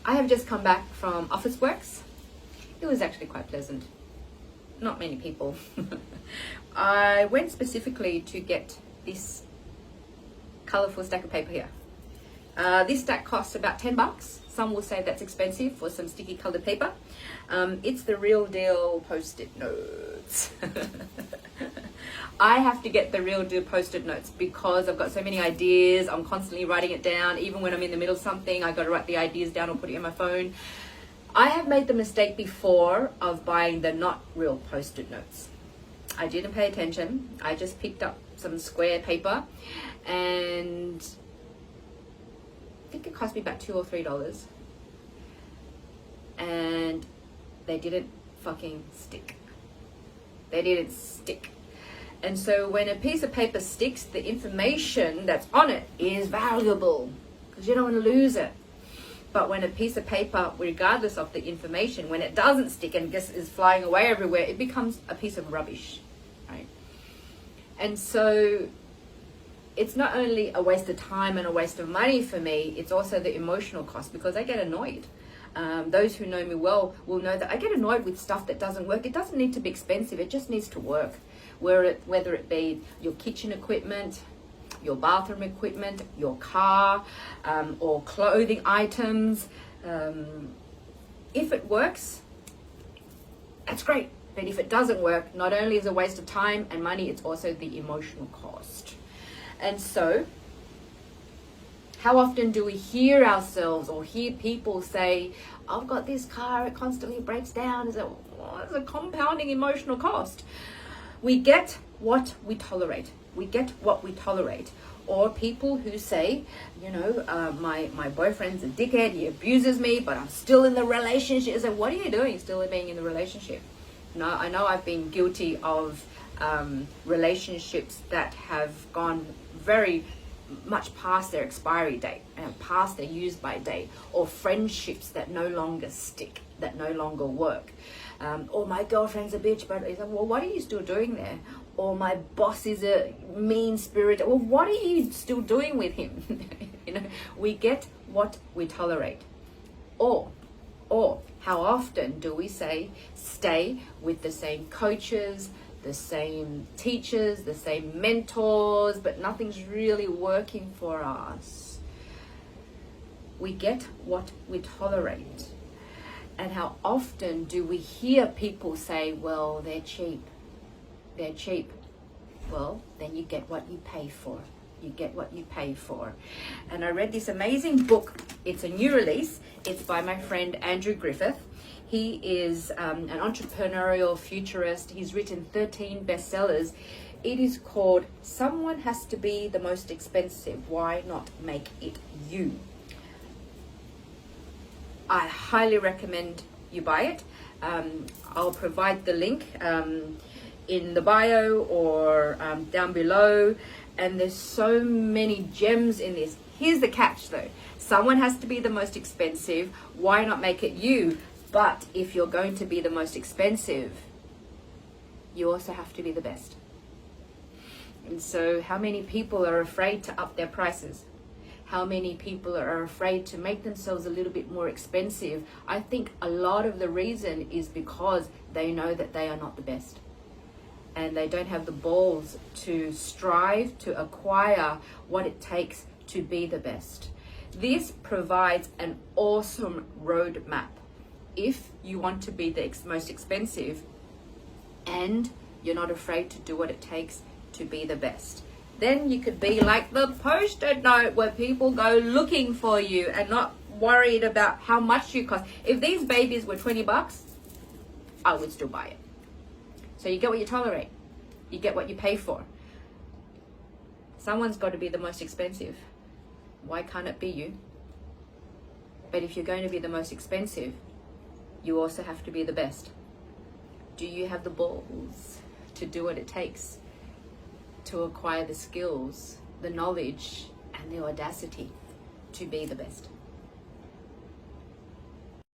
I have just come back from Office Works. It was actually quite pleasant. Not many people. I went specifically to get this colourful stack of paper here. This stack costs about $10. Some will say that's expensive for some sticky coloured paper. It's the real deal Post-it notes. I have to get the real deal Post-it notes because I've got so many ideas. I'm constantly writing it down. Even when I'm in the middle of something, I got to write the ideas down or put it in my phone. I have made the mistake before of buying the not real Post-it notes. I didn't pay attention. I just picked up some square paper, and I think it cost me about $2 or $3, and they didn't fucking stick. They didn't stick. And so when a piece of paper sticks, the information that's on it is valuable because you don't want to lose it. But when a piece of paper, regardless of the information, when it doesn't stick and just is flying away everywhere, it becomes a piece of rubbish, right? And so it's not only a waste of time and a waste of money for me, it's also the emotional cost because I get annoyed. Those who know me well will know that I get annoyed with stuff that doesn't work. It doesn't need to be expensive, it just needs to work. Whether it be your kitchen equipment, your bathroom equipment, your car, or clothing items. If it works, that's great. But if it doesn't work, not only is it a waste of time and money, it's also the emotional cost. And so, how often do we hear ourselves or hear people say, I've got this car, it constantly breaks down. It's a compounding emotional cost. We get what we tolerate. We get what we tolerate. Or people who say, my boyfriend's a dickhead, he abuses me, but I'm still in the relationship. So what are you doing still being in the relationship? No, I know I've been guilty of relationships that have gone very much past their expiry date and past their use by date, or friendships that no longer stick, that no longer work. Or my girlfriend's a bitch, but it's like, well, what are you still doing there? Or my boss is a mean spirit. Well, what are you still doing with him? We get what we tolerate. Or how often do we say stay with the same coaches, the same teachers, the same mentors, but nothing's really working for us? We get what we tolerate. And how often do we hear people say, well, they're cheap. They're cheap. Well, then you get what you pay for. You get what you pay for. And I read this amazing book. It's a new release. It's by my friend Andrew Griffiths. He is an entrepreneurial futurist. He's written 13 bestsellers. It is called Someone Has to Be the Most Expensive. Why Not Make It You? I highly recommend you buy it. I'll provide the link in the bio or down below. And there's so many gems in this. Here's the catch though. Someone has to be the most expensive. Why not make it you? But if you're going to be the most expensive, you also have to be the best. And so how many people are afraid to up their prices? How many people are afraid to make themselves a little bit more expensive? I think a lot of the reason is because they know that they are not the best. And they don't have the balls to strive to acquire what it takes to be the best. This provides an awesome roadmap. If you want to be the most expensive and you're not afraid to do what it takes to be the best, then you could be like the Post-it note where people go looking for you and not worried about how much you cost. If these babies were $20, I would still buy it. So you get what you tolerate. You get what you pay for. Someone's got to be the most expensive. Why can't it be you? But if you're going to be the most expensive, you also have to be the best. Do you have the balls to do what it takes to acquire the skills, the knowledge, and the audacity to be the best?